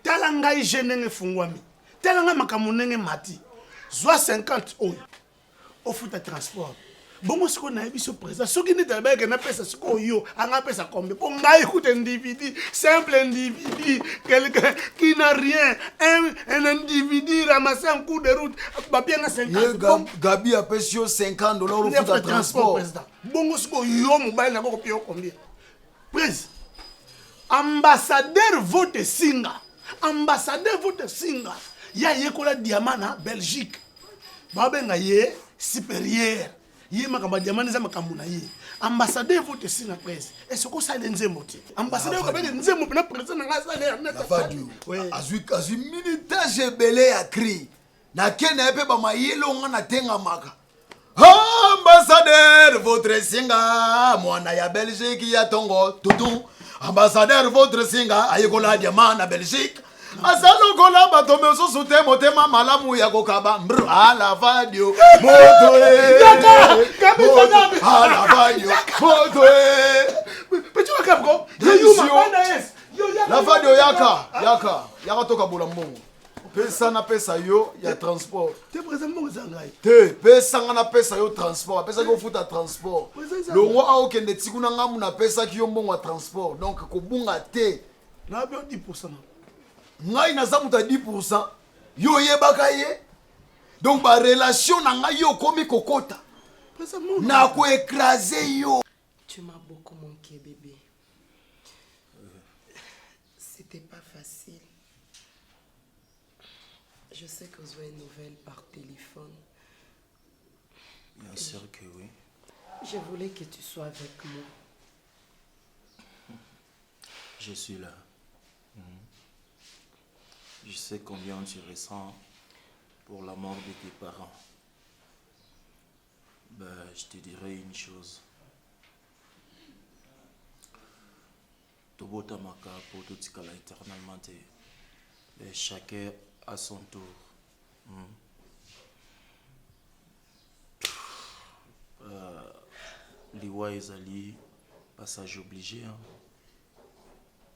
tala ngai je ndenge efungwami tala nga makambo ndenge mati zwa 50 oyo ofuta transport bongo siko nayebi so président soki nde tabayeke napesa siko yo anga pesa combien mpo ngai écoute individu simple individu quelqu'un qui n'a rien un individu ramassé un coup de route babianga 50 Gabi apesi yo 50 dollars ofuta transport président bongo siko yo mobali nako kopia yo combien prince ambassadeur vote singa ya yekola diamant na Belgique babenga ye supérieur ye makamba diamant za makambo na ye ambassadeur vote singa presse et ce ko sale nzembo ti ambassadeur ko bele nzembo na président nga sale na Lavadio azui militage ebele ya cri na kena epe bamayelo nga na tenga maka ambassadeur votre singa mwana ya Belgique ya tongo tutu ambassadeur votre singa ayekola diamant na Belgique asalokola bato mosusu te motema malamu ya kokaba Lavadio moto Lavadio moto Lavadio yaka toka bula mbongo pesa na pesa yo ya transport te président mbongo zangai te pesa nga na pesa yo transport pesa ko futa transport longo aokende tikuna ngamu na pesa ki yo mbongo ya transport donc kobunga te na bio 10% ngai naza muta 10% yo yebaka ye donc ba relation na ngai yo komi kokota na ko écraser yo. Tu m'as beaucoup manqué bébé. C'était pas facile. Je sais que vous avez une nouvelle par téléphone. Bien sûr que oui. Je voulais que tu sois avec moi. Je suis là. Je sais combien tu ressens pour la mort de tes parents. Je te dirai une chose. Tobota maka pour tout ce qu'elle a éternellement été. Chacun à son tour. Liwa Ezali, passage obligé.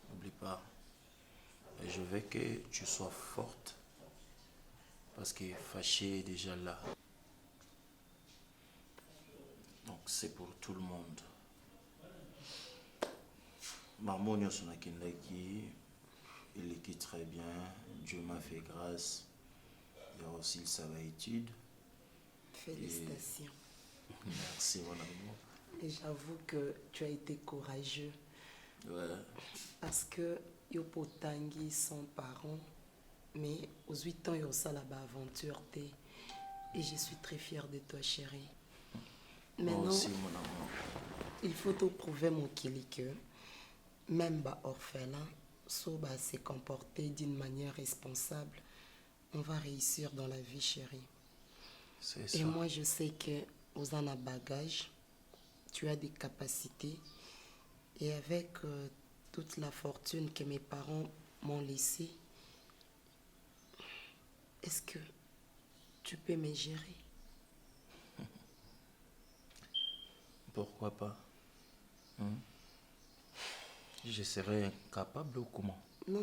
N'oublie pas. Et je veux que tu sois forte. Parce que fâché est déjà là. Donc c'est pour tout le monde. Marmonio Sonakindaki, il écrit très bien. Dieu m'a fait grâce. Il y a aussi le savoir-étude. Félicitations. Merci mon amour. Et j'avoue que tu as été courageux. Ouais. Parce que Yopo Tanguy, son parent, mais aux 8 ans, il y a ça là-bas aventure. Et je suis très fière de toi, chérie. Maintenant, aussi, mon amour. Il faut te prouver, mon Kili, que même orphelin, Soba s'est comporté d'une manière responsable. On va réussir dans la vie, chérie. C'est ça. Et moi, je sais que aux en a bagage, tu as des capacités Et avec toute la fortune que mes parents m'ont laissée, est-ce que tu peux me gérer? Pourquoi pas? Je serais incapable ou comment? Non.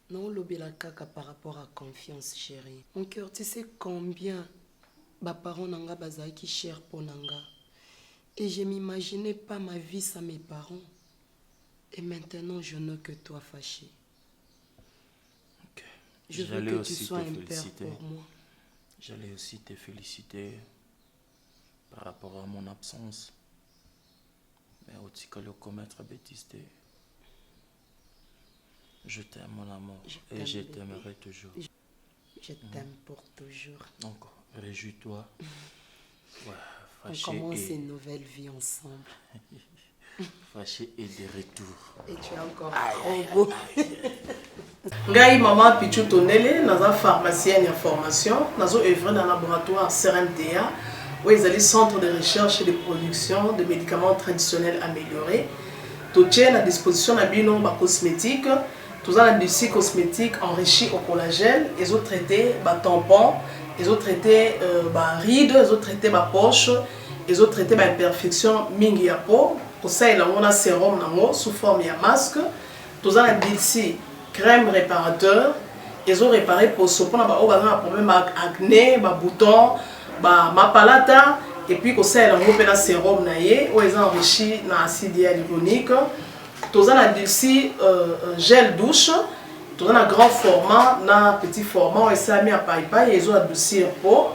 Non, l'obéla kaka par rapport à confiance, chérie. Mon cœur, tu sais combien mes parents n'anga bazai qui cher pour nanga. Et je m'imaginais pas ma vie sans mes parents. Et maintenant, je n'ai que toi fâché. Okay. Je veux que tu sois un père pour moi. J'allais aussi te féliciter par rapport à mon absence. Mais aussi que le commettre bêtise. Je t'aime, mon amour, et je t'aimerai toujours. Je t'aime pour toujours. Donc, réjouis-toi. Ouais, on commence une nouvelle vie ensemble. Fâché et de retour. Et tu es encore trop beau. Ngai maman Pichu Tonele, naza pharmacienne en formation, nazo œuvre dans le laboratoire CRMTA, où ils allaient centre de recherche et de production de médicaments traditionnels améliorés. Tout tient à disposition de bino ba cosmétique. Tout ça, l'industrie cosmétique enrichie au collagène, ils ont traité tampons, ils ont traité rides, ils ont traité poche, ils ont traité imperfection mingi ya peau. Pour ça, il a un sérum sous forme de masque. Tout ça, l'industrie crème réparateur, ils ont réparé pour ce qu'on a un problème acné, boutons, mapalata, et puis pour ça, il a un sérum où ils ont enrichi dans l'acide hyaluronique. Tout ça, l'industrie gel douche, tout ça, grand format, na petit format, et ça a mis à paille, ils ont adouci un peau.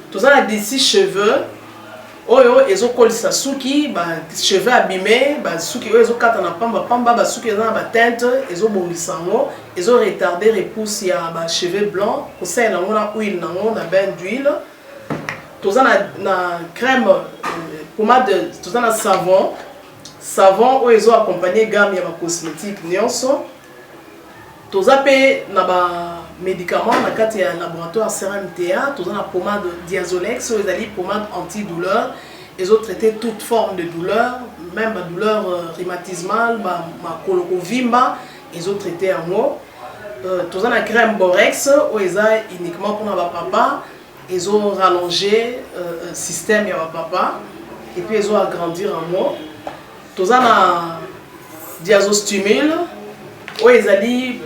Tout ça, l'industrie cheveux, ils ont collé sa souki, cheveux abîmés, souki, ils ont quatre en pamba, souki, ils ont teinte, ils ont bolissango, ils ont retardé repousse, il y a cheveux blancs, pour ça, ils ont huile, ils ont bain d'huile. Tout ça, la crème, pommade, tout ça, la savon où ils ont accompagné gamme de cosmétiques nyonso. Tout ça na médicaments dans le laboratoire CRMTA, tout ça na pommade Diazolex, où ils ont pommade antidouleur. Ils ont traité toute forme de douleur, même la douleur rhumatismale, ma colorovimba, ils ont traité en mot. Tout ça na crème Borex où ils ont uniquement pour notre papa, ils ont rallongé le système de papa et puis ils ont agrandi en mot. Tout ça na diazostimule où ils ont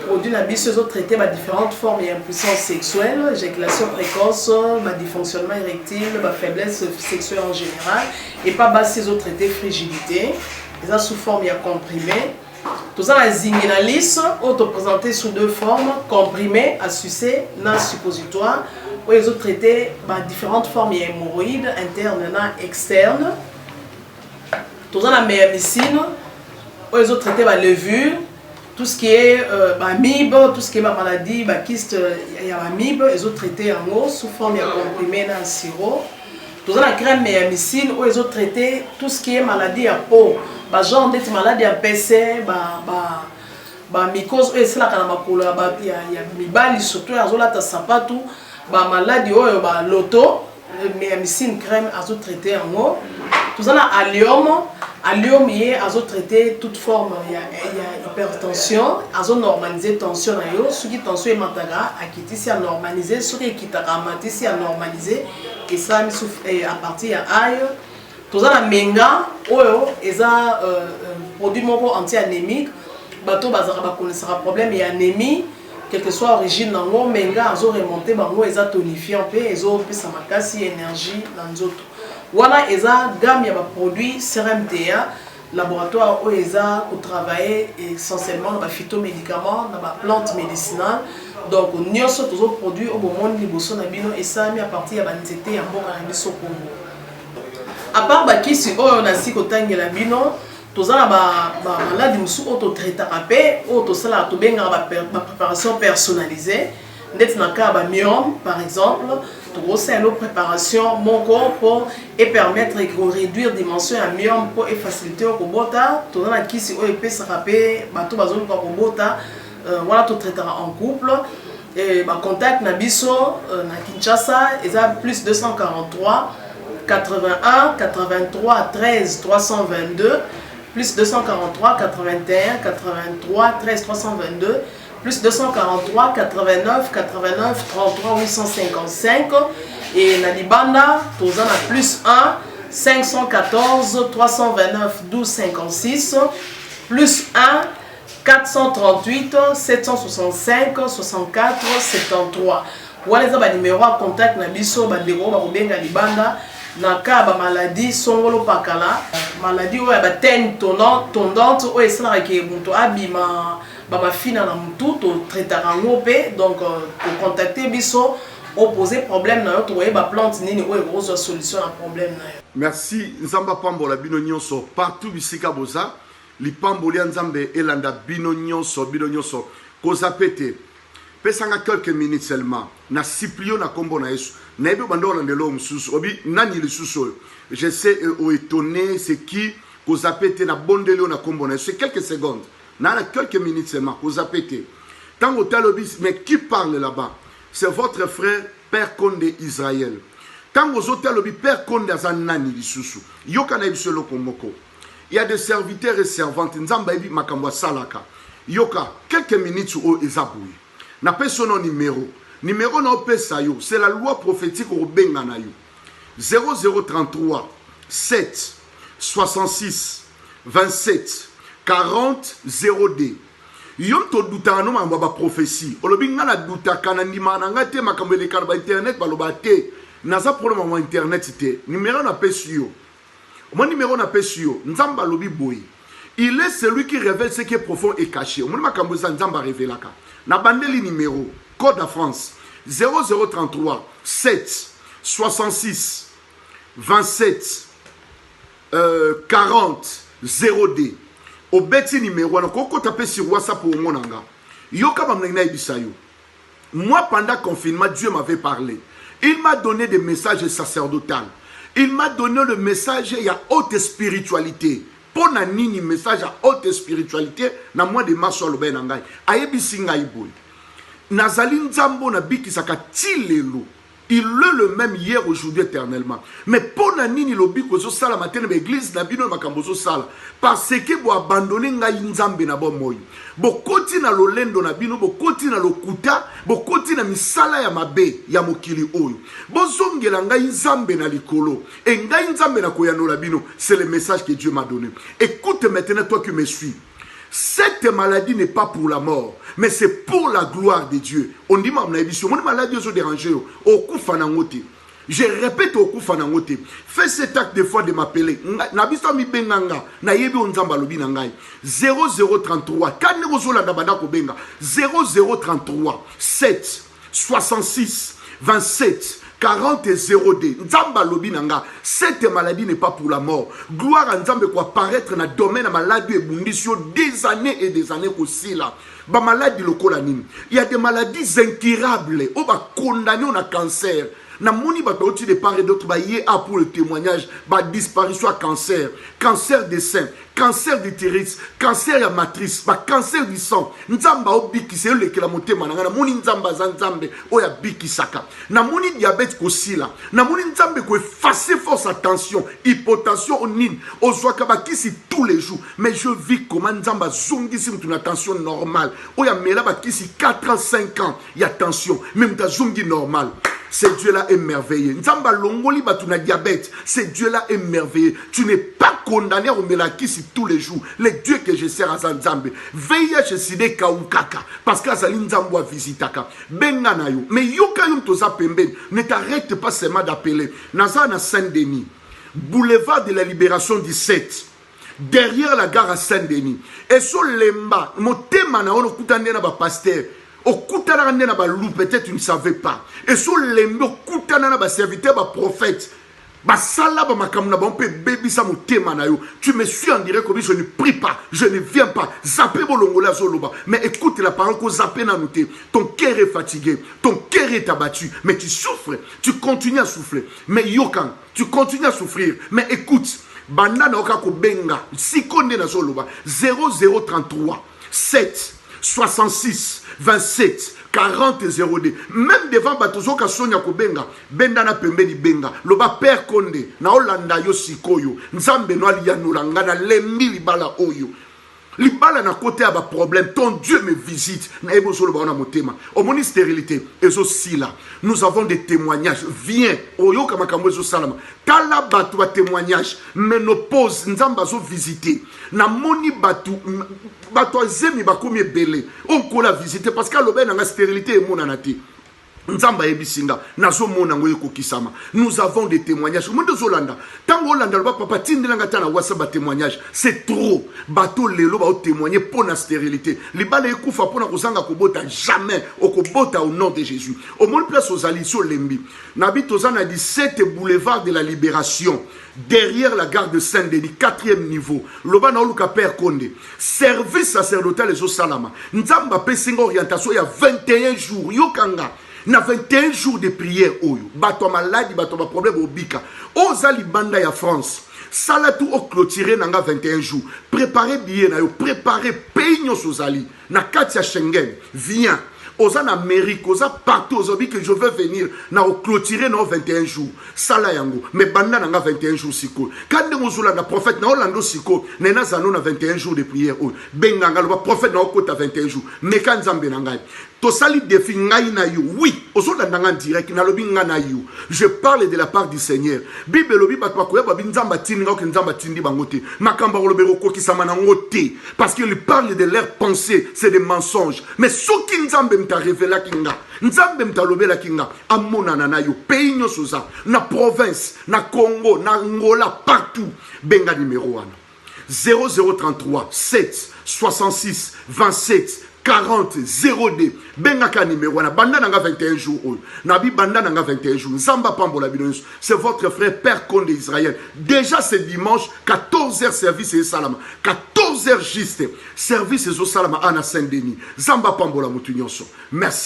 produit la bise, ils ont traité différentes formes d'impuissance sexuelle, éjaculation précoce, dysfonctionnement érectile, faiblesse sexuelle en général, et pas bas ils ont traité frigidité, ils ont sous forme de comprimé. Tout ça la zinguinalis, auto présenté sous deux formes, comprimé à sucer, na suppositoire, où ils ont traité différentes formes d'hémorroïdes internes et externes. Tout ça la méamycine, où ils ont traité la levure, tout ce qui est amibe, tout ce qui est maladie, kyste, il y a amibe, ils ont traité en eau sous forme de comprimé dans le sirop. Tout ça la crème méamycine, où ils ont traité tout ce qui est maladie à peau, genre d'être maladie à PC, mycose, c'est là qu'il y a mibali surtout, ils ont là sapatu, maladie loto, méamycine crème, ils ont traité en eau. Tout ça la allium. Allium, ils ont traité toute forme, il y a hypertension, ils ont normalisé la tension. Ceux qui tension est mataga, ils ont normalisé, ceux qui ont normalisé, et ça à partir de aïe. Tout ça, la menga, ils ont produit anti-anémique, ils ont problème d'anémie, quelle que soit l'origine, ils ont remonté, ils ont tonifié, ils ont fait énergie dans les autres. Voilà, ils ont gamme de produits CRMTA, laboratoire où ils ont travaillé essentiellement dans les phytomédicaments, dans les plantes médicinales. Donc, nous avons tous les produits au monde et ça a mis à partir de l'anxiété et de Congo. À part les kisi, on a aussi la bino, tous les maladies qui sont traités, la préparation personnalisée. Dans le cas de myome, par exemple, c'est une préparation mon corps et permettre de réduire la dimension de myome pour faciliter le robota. Tout le monde qui peut se rappeler, voilà, tout traitera en couple. Et contact Nabiso, na Kinshasa, ils ont plus 243 81 83 13 322. plus 243 81 83 13 322 plus 243 89 89 33 855 et la Libanda tous en a plus 1 514 329 12 56 plus 1 438 765 64 73 voilà ça numéro à contact na biso ba ndeko ba kobenga Libanda na ka ba maladie songolo pakala maladie oya ba ten tondante o esala ke muntu abima ba mafina na mutu to traitaka ngope donc pour contacter biso opposer problème na yo to ba plante nini o ezo solution na problème na yo. Merci nzamba pambola bino nyonso partout bisika boza lipamboli nzambe elanda bino nyonso koza pete pesanga quelques minutes seulement na siplio na kombo na Yesu na ebe bando la ndelo mususu obi nani le susu je sais au étonné c'est qui koza pete na bondelo na kombo na Yesu quelques secondes na quelques minutes seulement koza pete tango talobi mais qui parle là-bas c'est votre frère Père Condé Israël tango zotalobi Père Condé azanani lisusu yoka na biso lokomoko il y a des serviteurs et servantes nzamba ebi makambo salaka yoka quelques minutes o ezabui na personne numéro na pesa yo c'est la loi prophétique au benga na yo 0033 7 66 27 40 0D yom to duta no mamba ba prophétie olobi ngana duta kana ndima na ngate makambo le kana ba internet baloba te na za problème wa internet te numéro na pesa yo mon numéro na pesa yo nzamba lobi boy il est celui qui révèle ce qui est profond et caché mon makambo za nzamba révélaka na bandeli numéro code à France 0033 7 66 27 40 0D au beti numéro na koko taper sur WhatsApp pour monanga yoka bamnena ibisayo moi pendant confinement Dieu m'avait parlé il m'a donné des messages sacerdotaux il m'a donné le message il y a haute spiritualité pour na nini message à haute spiritualité na moi de maso lo benangai ayebisi ngai boy nazali nzambo na bikisaka tilelo il est le même hier aujourd'hui éternellement mais pour na nini lobiko zo sala matin na église na bino makambo zo sala parce que bo abandonner ngai nzambe na bo moyi bo koti na lolendo na bino bo koti na lokuta bo koti na misala ya mabe ya mokili oyo bo zongela ngai nzambe na likolo et ngai nzambe na koyanola bino c'est le message que Dieu m'a donné. Écoute maintenant toi qui me suis. Cette maladie n'est pas pour la mort, mais c'est pour la gloire de Dieu. On dit, mon maladie est dérangée. Je répète au Koufanangote. Fais cet acte de foi de m'appeler. 0033 0033 7 66 27 40 0D. Nzamba lobi nanga. Cette maladie n'est pas pour la mort. Gloire à Nzambe quoi apparaître dans le domaine de la maladie et bundisio des années aussi là. Ba maladie lokolanine. Il y a des maladies incurables. On va condamner on a cancer. Na moni ba oti de part et d'autre ba yé a pour le témoignage ba disparition à cancer, cancer des seins, cancer d'utérus, cancer ya matrice, ba cancer du sang. Nzamba obiki c'est le que la monté mananga na moni nzamba zanzambe o ya biki saka. Na moni diabète ko sila. Na moni nzambe ko effacer force attention, hypotension onine, ozwaka ba kisi tous les jours. Mais je vis comment nzamba zongi si une attention normale. O ya mela ba kisi 4 ans 5 ans, ya tension, même ta zongi normal. Ce Dieu-là est merveilleux. Nzamba longoli batuna diabète. Ce Dieu-là est merveilleux. Tu n'es pas condamné à melakisi tous les jours. Le Dieu que je sers à Nzambe. Veille à side kaukaka. Parce que Azali Nzambo a visitaka. Benga yo. Mais yoka yum toza pemben. Ne t'arrête pas seulement d'appeler. Naza na Saint-Denis. Boulevard de la Libération 17. Derrière la gare à Saint-Denis. Et sur l'emba. Motema na ono kutande na ba pasteur. Okutana na ba loup peut-être tu ne savais pas. Et sur les mots kutana na ba serviteur ba prophète. Ba sala ba makamna ba on peut baby sa motema na yo. Tu me suis en direct comme je ne prie pas, je ne viens pas. Zappé bolongola zoloba. Mais écoute la parole ko zappé na noté. Ton cœur est fatigué, ton cœur est abattu, mais tu souffres, tu continues à souffrir. Mais yokan, tu continues à souffrir. Mais écoute, banana okako benga, si konde na zoloba 0033 7 66 27 40 02. Même devant Batozo Kasonya Kobenga, Benda na pembeni benga. Loba Père Konde, na Olanda yo sikoyo. Nzambe no alianulanga na lembi libala oyo. Libala na côté à problème, ton Dieu me visite. Na ebozo lo baona motema. Omoni stérilité, ezo sila. Nous avons des témoignages. Viens, oyo kama kamwezo salama. Tala batu wa témoignage, ménopause, nzamba zo visiter. Na moni batu zemi bakomi belé. On kola visiter parce que l'obé na stérilité et mon anati. Nzamba ebisinga nazo mona ngoye kokisama. Nous avons des témoignages. Mondo Zolanda, tango Olanda ba papa tindelanga tana wasa ba témoignage. C'est trop. Bato lelo ba témoigner pour la stérilité. Libala ekufa pona kozanga kobota jamais okobota au nom de Jésus. Au monde place aux alliés lembi. Nabi tozana 17 boulevard de la Libération. Derrière la gare de Saint-Denis, 4e niveau. Loba na oluka Père Konde. Service sacerdotal les Salama. Nzamba pesinga orientation il y a 21 jours. Yokanga. Na 21 jours de prière oyo. Bato maladi, bato ma problème obika. Oza libanda ya France. Salatu o clôturer nanga 21 jours. Préparez billet na yo, préparez peigno sozali. Na katia Schengen. Viens. Oza en Amérique, oza partout, oza que je veux venir, na o clôturer na 21 jours. Sala yango, mais banda nanga 21 jours siko. Quand nous na prophète na Orlando siko, nena zano na 21 jours de prière. Benganga le prophète na okota 21 jours. Mais quand nzambe nanga. To sali défi ngai na yo. Oui, ozo ndanga direct na lobi nga na yo. Je parle de la part du Seigneur. Bible lobi batwa ko ba nzamba tinga ko nzamba tindi bangote. Makamba lo bero ko kisama na ngote parce qu'il parle de leurs pensées, c'est des mensonges. Mais ce qui nzambe mta révéla kinga. Nzambe mta lobela kinga amona na yo pays nyosoza na province, na Congo, na Angola partout. Benga numéro 1. 0033 7 66 27 40 02. Bengaka numéro na banda nanga 21 jours. Nabi banda nanga 21 jours. Zamba pambola bidonso. C'est votre frère Père Konde Israël. Déjà ce dimanche 14h service et salama. 14h juste service et salama ana Saint-Denis. Zamba pambola mutunyonso. Merci.